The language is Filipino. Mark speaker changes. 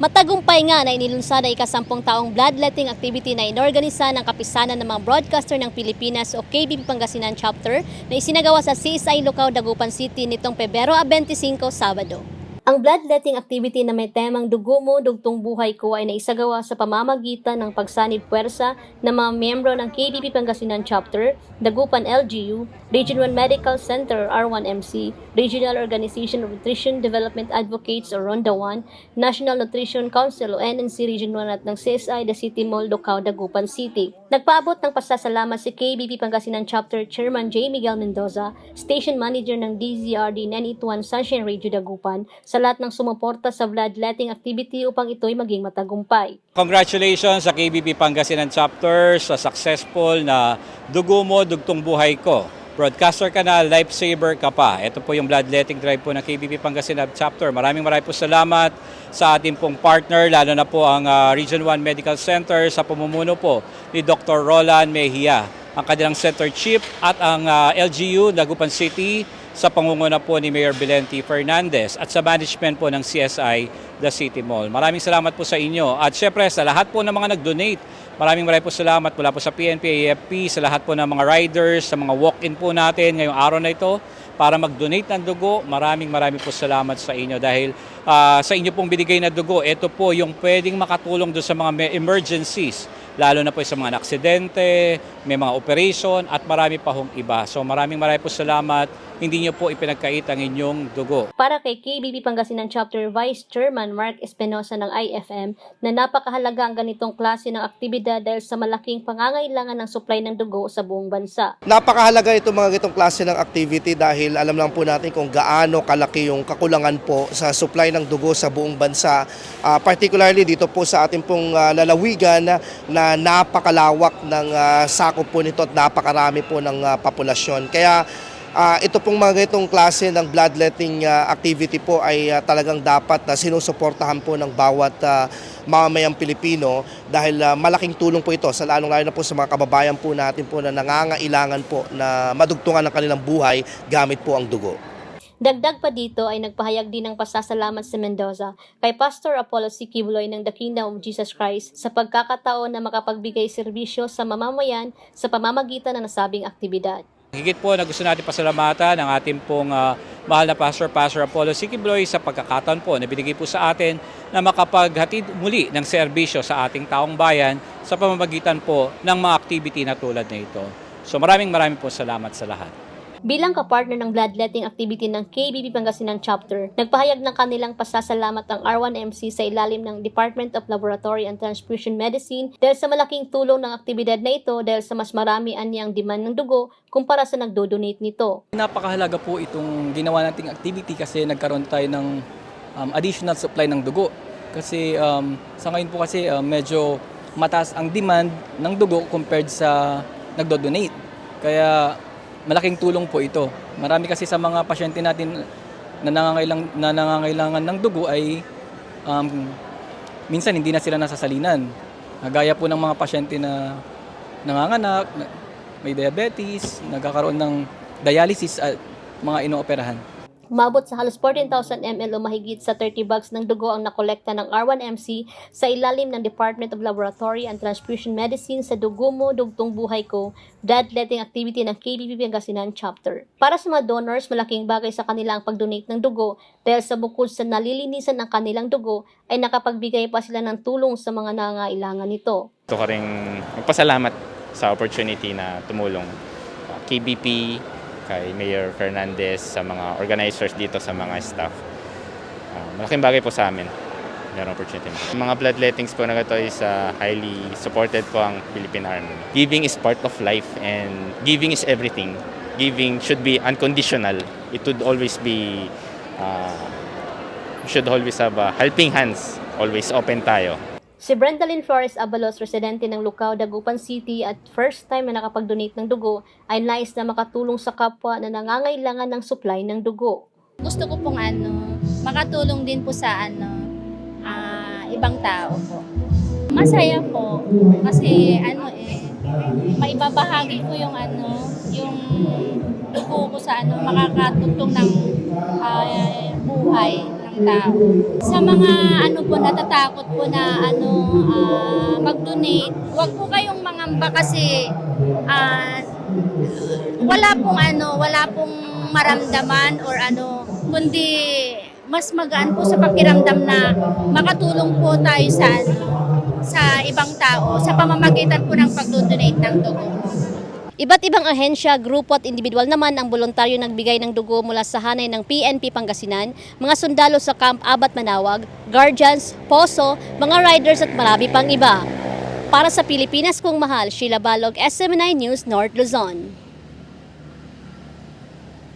Speaker 1: Matagumpay nga na inilunsad ang ika-10 taong bloodletting activity na inorganisa ng Kapisanan ng mga Broadcaster ng Pilipinas o KBP Pangasinan Chapter na isinagawa sa CSI Lucao, Dagupan City nitong Pebrero 25, Sabado. Ang bloodletting activity na may temang Dugo Mo, Dugtong Buhay Ko ay naisagawa sa pamamagitan ng pagsanib puwersa ng mga miyembro ng KBP Pangasinan Chapter, Dagupan LGU, Region 1 Medical Center R1MC, Regional Organization of Nutrition Development Advocates o RONDA 1, National Nutrition Council o NNC Region 1 at ng CSI The City Mall, Lucao, Dagupan City. Nagpaabot ng pasasalamat si KBP Pangasinan Chapter Chairman J. Miguel Mendoza, Station Manager ng DZRD 981 Sunshine Radio Dagupan, sa lahat ng sumuporta sa bloodletting activity upang ito'y maging matagumpay.
Speaker 2: Congratulations sa KBP Pangasinan Chapter sa successful na Dugo Mo, Dugtong Buhay Ko. Broadcaster ka na, lifesaver ka pa. Ito po yung bloodletting drive po ng KBP Pangasinan Chapter. Maraming po salamat sa ating pong partner, lalo na po ang Region 1 Medical Center sa pamumuno po ni Dr. Roland Mejia, ang kanilang Center Chief at ang LGU Dagupan City sa pangunguna po ni Mayor Belenti Fernandez at sa management po ng CSI The City Mall. Maraming salamat po sa inyo at syempre sa lahat po ng mga nag-donate. Maraming po salamat mula po sa PNP, AFP, sa lahat po ng mga riders, sa mga walk-in po natin ngayong araw na ito para mag-donate ng dugo. Maraming po salamat sa inyo dahil sa inyo pong binigay na dugo, ito po yung pwedeng makatulong doon sa mga emergencies, lalo na po sa mga aksidente, may mga operation at marami pa hong iba. So maraming po salamat. Hindi nyo po ipinagkait ang inyong dugo.
Speaker 1: Para kay KBP Pangasinan Chapter Vice Chairman Mark Espinosa ng IFM na napakahalaga ang ganitong klase ng aktibidad dahil sa malaking pangangailangan ng supply ng dugo sa buong bansa.
Speaker 3: Napakahalaga itong mga ganitong klase ng activity dahil alam lang po natin kung gaano kalaki yung kakulangan po sa supply ng dugo sa buong bansa. Particularly dito po sa ating pong lalawigan na napakalawak ng sakop po nito at napakarami po ng populasyon. Kaya ito pong mga ganitong klase ng bloodletting activity po ay talagang dapat na sinusuportahan po ng bawat mamamayang Pilipino dahil malaking tulong po ito sa lalong-lalo na po sa mga kababayan po natin po na nangangailangan po na madugtungan ng kanilang buhay gamit po ang dugo.
Speaker 1: Dagdag pa dito ay nagpahayag din ng pasasalamat si Mendoza kay Pastor Apollo C. Kibuloy ng The Kingdom of Jesus Christ sa pagkakataon na makapagbigay serbisyo sa mamamayan sa pamamagitan ng nasabing aktibidad.
Speaker 2: Higit po na gusto natin pasalamatan ang ating pong mahal na Pastor Apollo C. Kibuloy sa pagkakataon po na binigay po sa atin na makapaghatid muli ng serbisyo sa ating taong bayan sa pamamagitan po ng mga activity na tulad na ito. So maraming po salamat sa lahat.
Speaker 1: Bilang kapartner ng bloodletting activity ng KBP Pangasinan Chapter, nagpahayag ng kanilang pasasalamat ang R1MC sa ilalim ng Department of Laboratory and Transfusion Medicine dahil sa malaking tulong ng aktibidad na ito dahil sa mas marami ang demand ng dugo kumpara sa nagdo-donate nito.
Speaker 4: Napakahalaga po itong ginawa nating activity kasi nagkaroon tayo ng additional supply ng dugo. Kasi sa ngayon po kasi medyo mataas ang demand ng dugo compared sa nagdo-donate. Kaya malaking tulong po ito. Marami kasi sa mga pasyente natin na nangangailangan ng dugo ay minsan hindi na sila nasasalinan. Gaya po ng mga pasyente na nanganganak, may diabetes, nagkakaroon ng dialysis at mga inooperahan.
Speaker 1: Umabot sa halos 14,000 ml o mahigit sa 30 bags ng dugo ang nakolekta ng R1MC sa ilalim ng Department of Laboratory and Transfusion Medicine sa Dugo Mo, Dugtong Buhay Ko, bloodletting activity ng KBP Pangasinan Chapter. Para sa mga donors, malaking bagay sa kanila ang pag-donate ng dugo dahil sa bukod sa nalilinisan ng kanilang dugo, ay nakapagbigay pa sila ng tulong sa mga nangangailangan nito.
Speaker 5: Gusto ko rin magpasalamat sa opportunity na tumulong KBP, kay Mayor Fernandez, sa mga organizers dito, sa mga staff. Malaking bagay po sa amin. Mayroong opportunity. Mga bloodlettings po na ito is highly supported po ang Philippine Army. Giving is part of life and giving is everything. Giving should be unconditional. It would always be, should always have helping hands. Always open tayo.
Speaker 1: Si Brendalyn Flores Abalos, residente ng Lucao, Dagupan City at first time na nakapag-donate ng dugo, ay nais na makatulong sa kapwa na nangangailangan ng supply ng dugo.
Speaker 6: Gusto ko pong makatulong din po sa ibang tao po. Masaya po kasi maibabahagi ko yung yung dugo ko sa makakatutong ng buhay ng ibang tao. Sa mga ano po natatakot po na mag-donate, wag po kayong mangamba kasi wala pong maramdaman or kundi mas magaan po sa pakiramdam na makatulong po tayo sa ibang tao sa pamamagitan po ng pag-donate ng dugo.
Speaker 1: Iba't ibang ahensya, grupo at individual naman ang voluntaryo nagbigay ng dugo mula sa hanay ng PNP Pangasinan, mga sundalo sa Camp Abat Manawag, guardians, poso, mga riders at marami pang iba. Para sa Pilipinas Kung Mahal, Sheila Balog, SM9 News, North Luzon.